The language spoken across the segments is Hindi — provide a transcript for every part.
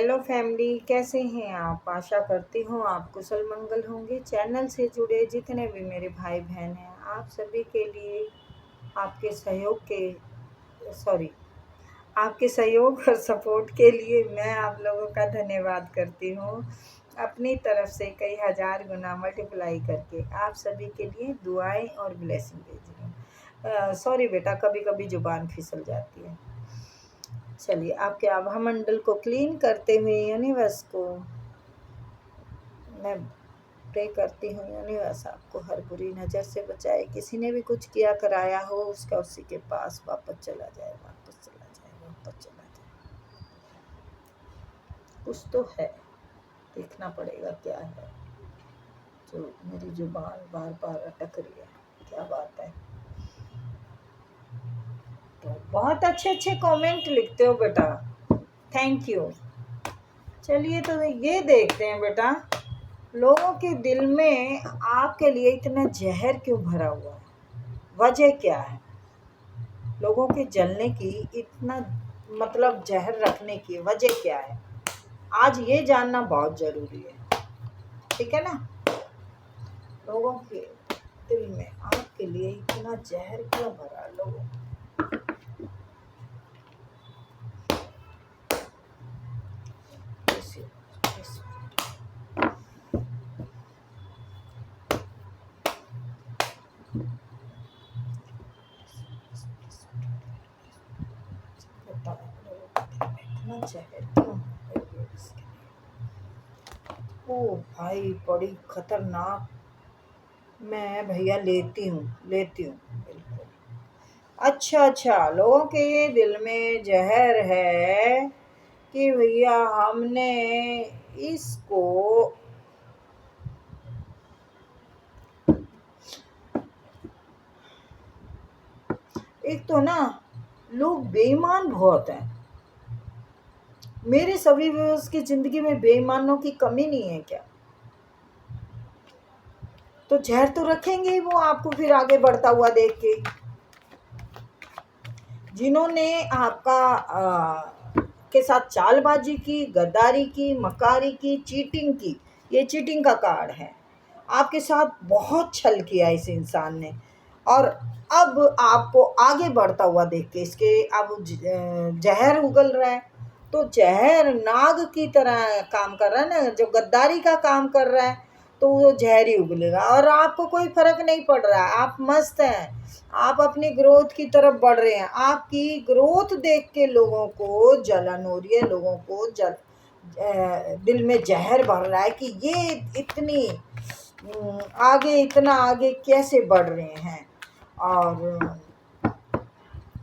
हेलो फैमिली, कैसे हैं आप? आशा करती हूँ आप कुशल मंगल होंगे। चैनल से जुड़े जितने भी मेरे भाई बहन हैं, आप सभी के लिए आपके सहयोग के सॉरी आपके सहयोग और सपोर्ट के लिए मैं आप लोगों का धन्यवाद करती हूँ। अपनी तरफ से कई हज़ार गुना मल्टीप्लाई करके आप सभी के लिए दुआएं और ब्लेसिंग भेज रही हूँ। सॉरी बेटा, कभी कभी जुबान फिसल जाती है। चलिए, आपके आभा मंडल को क्लीन करते हुए यूनिवर्स को मैं प्रे करती हूँ। यूनिवर्स आपको हर बुरी नज़र से बचाए। किसी ने भी कुछ किया कराया हो, उसका उसी के पास वापस चला जाए, वापस चला जाए, वापस चला जाए। कुछ तो है, देखना पड़ेगा क्या है जो मेरी जुबान बार बार अटक रही है। क्या बात है। तो बहुत अच्छे अच्छे कमेंट लिखते हो बेटा, थैंक यू। चलिए, तो ये देखते हैं बेटा, लोगों के दिल में आपके लिए इतना जहर क्यों भरा हुआ है? वजह क्या है लोगों के जलने की, इतना मतलब जहर रखने की वजह क्या है? आज ये जानना बहुत ज़रूरी है, ठीक है ना। लोगों के दिल में आपके लिए इतना जहर क्यों भरा? लोगों इतना जहर क्यों है? ओ भाई, बड़ी खतरनाक। मैं भैया लेती हूँ बिल्कुल। अच्छा, लोगों के दिल में जहर है कि भैया हमने इसको एक तो ना, लोग बेईमान बहुत हैं। मेरे सभी व्यूअर्स की जिंदगी में बेईमानों की कमी नहीं है क्या? तो जहर तो रखेंगे ही वो आपको फिर आगे बढ़ता हुआ देख के। जिन्होंने आपका के साथ चालबाजी की, गद्दारी की, मकारी की, चीटिंग की, ये चीटिंग का कार्ड है। आपके साथ बहुत छल किया इस इंसान ने, और अब आपको आगे बढ़ता हुआ देख के इसके अब जहर उगल रहा है। तो जहर नाग की तरह काम कर रहा है ना, जो गद्दारी का काम कर रहा है, तो वो जहर ही उगलेगा। और आपको कोई फर्क नहीं पड़ रहा है, आप मस्त हैं, आप अपनी ग्रोथ की तरफ बढ़ रहे हैं। आपकी ग्रोथ देख के लोगों को जलन हो रही है, लोगों को दिल में जहर भर रहा है कि ये इतनी आगे, इतना आगे कैसे बढ़ रहे हैं। और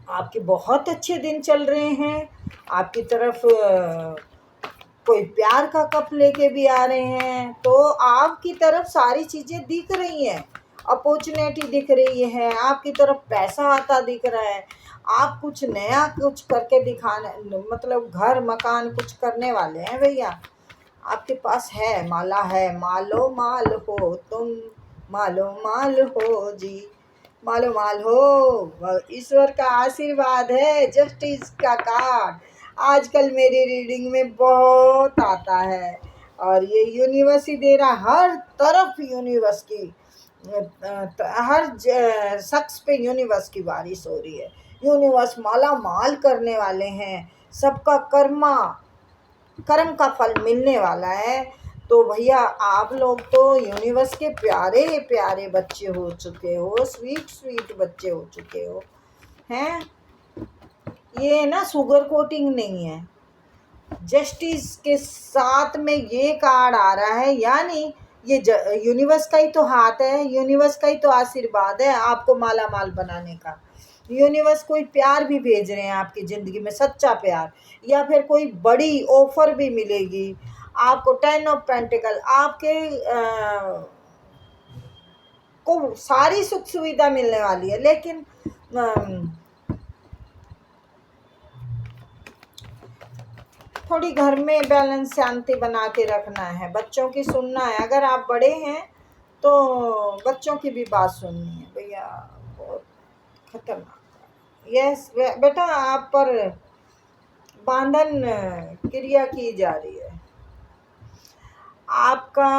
आपके बहुत अच्छे दिन चल रहे हैं। आपकी तरफ कोई प्यार का कप लेके भी आ रहे हैं, तो आपकी तरफ सारी चीज़ें दिख रही हैं। अपॉर्चुनिटी दिख रही है, आपकी तरफ पैसा आता दिख रहा है। आप कुछ नया कुछ करके दिखाने, मतलब घर मकान कुछ करने वाले हैं भैया। आपके पास है, माला है, मालो माल हो तुम, मालो माल हो जी, मालो माल हो। ईश्वर का आशीर्वाद है, जस्टिस का कार्ड आजकल मेरी रीडिंग में बहुत आता है। और ये यूनिवर्स ही दे रहा, हर तरफ यूनिवर्स की हर शख्स पे यूनिवर्स की बारिश हो रही है। यूनिवर्स माला माल करने वाले हैं, सबका कर्म का फल मिलने वाला है। तो भैया आप लोग तो यूनिवर्स के प्यारे प्यारे बच्चे हो चुके हो, स्वीट स्वीट बच्चे हो चुके हो हैं। ये ना शुगर कोटिंग नहीं है, जस्टिस के साथ में ये कार्ड आ रहा है, यानी ये यूनिवर्स का ही तो हाथ है, यूनिवर्स का ही तो आशीर्वाद है आपको माला माल बनाने का। यूनिवर्स कोई प्यार भी भेज रहे हैं आपकी ज़िंदगी में, सच्चा प्यार, या फिर कोई बड़ी ऑफर भी मिलेगी आपको। 10 ऑफ पेंटिकल, आपके को सारी सुख सुविधा मिलने वाली है, लेकिन थोड़ी घर में बैलेंस शांति बना के रखना है, बच्चों की सुनना है। अगर आप बड़े हैं तो बच्चों की भी बात सुननी है भैया। बहुत खतरनाक। यस बेटा, आप पर बांधन क्रिया की जा रही है। आपका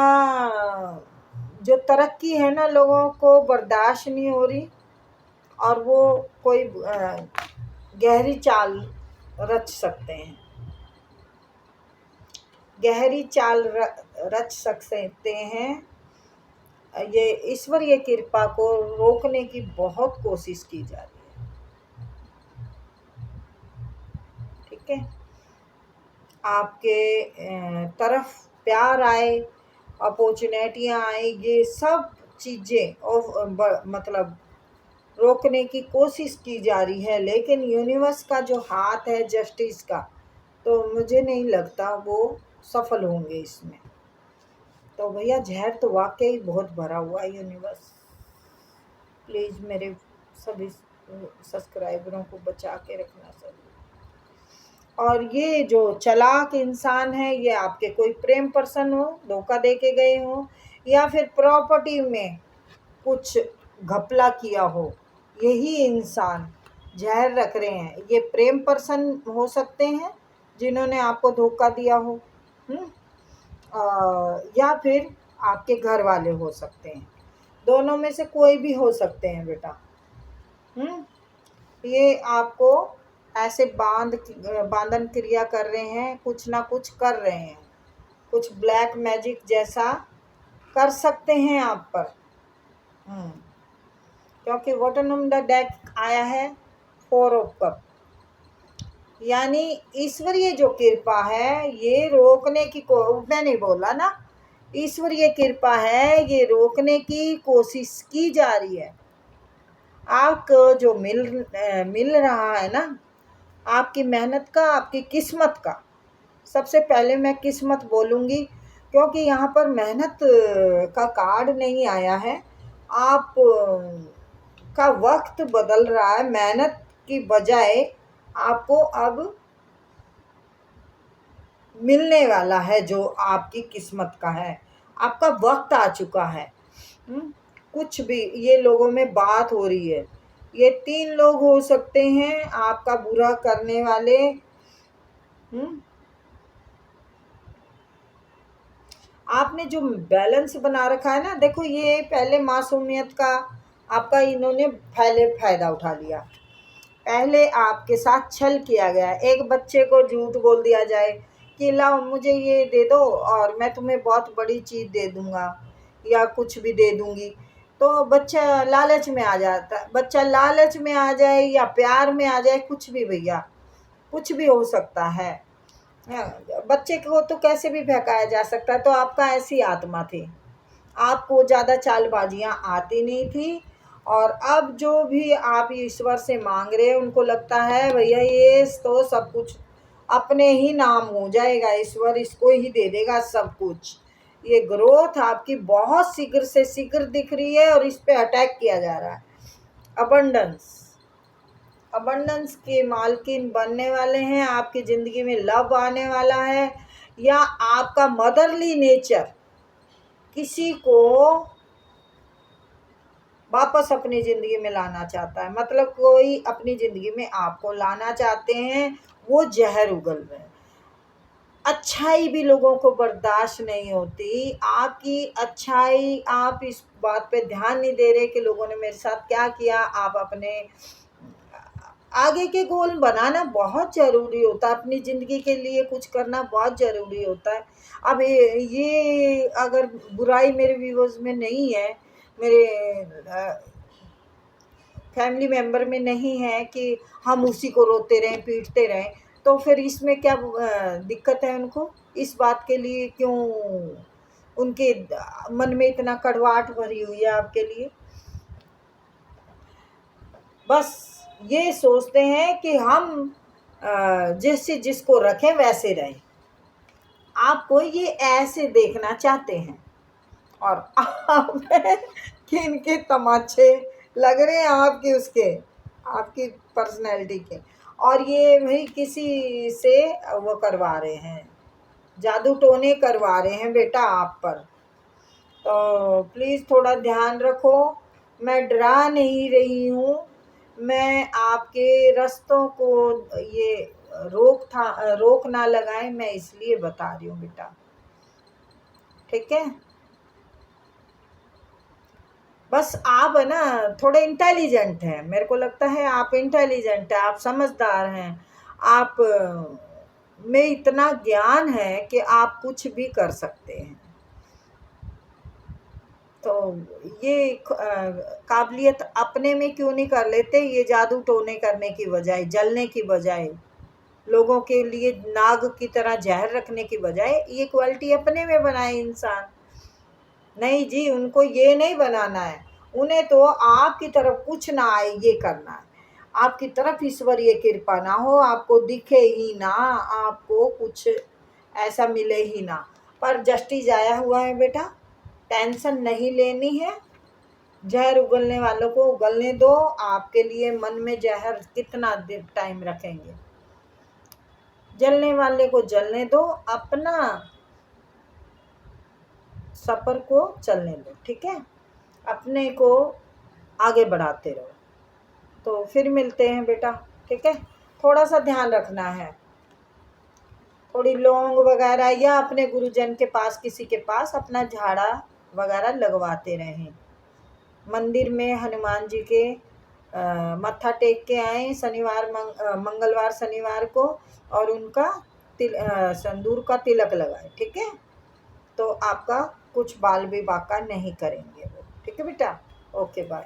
जो तरक्की है ना, लोगों को बर्दाश्त नहीं हो रही, और वो कोई गहरी चाल रच सकते हैं, गहरी चाल रच सकते हैं। ये ईश्वरीय कृपा को रोकने की बहुत कोशिश की जा रही है। ठीक है, आपके तरफ प्यार आए, अपॉर्चुनिटियाँ आए, ये सब चीज़ें और मतलब रोकने की कोशिश की जा रही है। लेकिन यूनिवर्स का जो हाथ है जस्टिस का, तो मुझे नहीं लगता वो सफल होंगे इसमें। तो भैया जहर तो वाकई बहुत भरा हुआ है यूनिवर्स। प्लीज़ मेरे सभी सब्सक्राइबरों को बचा के रखना चाहिए। और ये जो चालाक इंसान है, ये आपके कोई प्रेम पर्सन हो, धोखा दे के गए हो, या फिर प्रॉपर्टी में कुछ घपला किया हो, यही इंसान जहर रख रहे हैं। ये प्रेम पर्सन हो सकते हैं जिन्होंने आपको धोखा दिया हो, या फिर आपके घर वाले हो सकते हैं। दोनों में से कोई भी हो सकते हैं बेटा। ये आपको ऐसे बांधन क्रिया कर रहे हैं, कुछ ना कुछ कर रहे हैं, कुछ ब्लैक मैजिक जैसा कर सकते हैं आप पर। क्योंकि बॉटम ऑफ द डेक आया है 4 ऑफ कप, यानी ईश्वरीय जो कृपा है ये रोकने की मैंने बोला ना, ईश्वरीय कृपा है, ये रोकने की कोशिश की जा रही है। आपको जो मिल रहा है ना, आपकी मेहनत का, आपकी किस्मत का, सबसे पहले मैं किस्मत बोलूँगी, क्योंकि यहाँ पर मेहनत का कार्ड नहीं आया है। आप का वक्त बदल रहा है, मेहनत की बजाय आपको अब मिलने वाला है जो आपकी किस्मत का है। आपका वक्त आ चुका है। कुछ भी ये लोगों में बात हो रही है, ये 3 लोग हो सकते हैं आपका बुरा करने वाले। आपने जो बैलेंस बना रखा है ना, देखो ये पहले मासूमियत का आपका इन्होंने पहले फ़ायदा उठा लिया। पहले आपके साथ छल किया गया, एक बच्चे को झूठ बोल दिया जाए कि लाओ मुझे ये दे दो और मैं तुम्हें बहुत बड़ी चीज़ दे दूँगा या कुछ भी दे दूँगी, तो बच्चा लालच में आ जाता। बच्चा लालच में आ जाए या प्यार में आ जाए, कुछ भी भैया, कुछ भी हो सकता है। बच्चे को तो कैसे भी बहकाया जा सकता है। तो आपका ऐसी आत्मा थी, आपको ज़्यादा चालबाजियाँ आती नहीं थी, और अब जो भी आप ईश्वर से मांग रहे हैं, उनको लगता है भैया ये तो सब कुछ अपने ही नाम हो जाएगा, ईश्वर इसको ही दे देगा सब कुछ। ये ग्रोथ आपकी बहुत शीघ्र से शीघ्र दिख रही है और इस पे अटैक किया जा रहा है। अबंडेंस के मालकिन बनने वाले हैं, आपकी ज़िंदगी में लव आने वाला है, या आपका मदरली नेचर किसी को वापस अपनी ज़िंदगी में लाना चाहता है। मतलब कोई अपनी ज़िंदगी में आपको लाना चाहते हैं, वो जहर उगल रहे हैं। अच्छाई भी लोगों को बर्दाश्त नहीं होती, आपकी अच्छाई, आप इस बात पे ध्यान नहीं दे रहे कि लोगों ने मेरे साथ क्या किया। आप अपने आगे के गोल बनाना बहुत ज़रूरी होता है, अपनी ज़िंदगी के लिए कुछ करना बहुत ज़रूरी होता है। अब ये अगर बुराई मेरे व्यूअर्स में नहीं है, मेरे फैमिली मेम्बर में नहीं है कि हम उसी को रोते रहें, पीटते रहें, तो फिर इसमें क्या दिक्कत है उनको? इस बात के लिए क्यों उनके मन में इतना कड़वाहट भरी हुई है आपके लिए? बस ये सोचते हैं कि हम जैसे जिसको रखें वैसे रहें। आपको ये ऐसे देखना चाहते हैं, और आप किनके तमाचे लग रहे हैं आपके, उसके आपकी पर्सनैलिटी के, और ये भाई किसी से वो करवा रहे हैं, जादू टोने करवा रहे हैं बेटा आप पर। तो प्लीज़ थोड़ा ध्यान रखो। मैं डरा नहीं रही हूँ, मैं आपके रास्तों को ये रोक ना लगाए, मैं इसलिए बता रही हूँ बेटा, ठीक है। बस आप है ना थोड़े इंटेलिजेंट हैं, मेरे को लगता है आप इंटेलिजेंट हैं, आप समझदार हैं, आप में इतना ज्ञान है कि आप कुछ भी कर सकते हैं। तो ये काबिलियत अपने में क्यों नहीं कर लेते, ये जादू टोने करने की बजाय, जलने की बजाय, लोगों के लिए नाग की तरह जहर रखने की बजाय ये क्वालिटी अपने में बनाए इंसान। नहीं जी, उनको ये नहीं बनाना है, उन्हें तो आपकी तरफ कुछ ना आए ये करना है, आपकी तरफ ईश्वरीय कृपा ना हो, आपको दिखे ही ना, आपको कुछ ऐसा मिले ही ना। पर जस्टिस आया हुआ है बेटा, टेंशन नहीं लेनी है, जहर उगलने वालों को उगलने दो, आपके लिए मन में जहर कितना देर टाइम रखेंगे, जलने वाले को जलने दो, अपना सफ़र को चलने दो, ठीक है, अपने को आगे बढ़ाते रहो। तो फिर मिलते हैं बेटा, ठीक है। थोड़ा सा ध्यान रखना है, थोड़ी लौंग वगैरह या अपने गुरुजन के पास, किसी के पास अपना झाड़ा वगैरह लगवाते रहें। मंदिर में हनुमान जी के मत्था टेक के आए शनिवार मंगलवार शनिवार को, और उनका संदूर का तिलक लगाए, ठीक है। तो आपका कुछ बाल भी बाका नहीं करेंगे वो, ठीक है बेटा। Okay bye.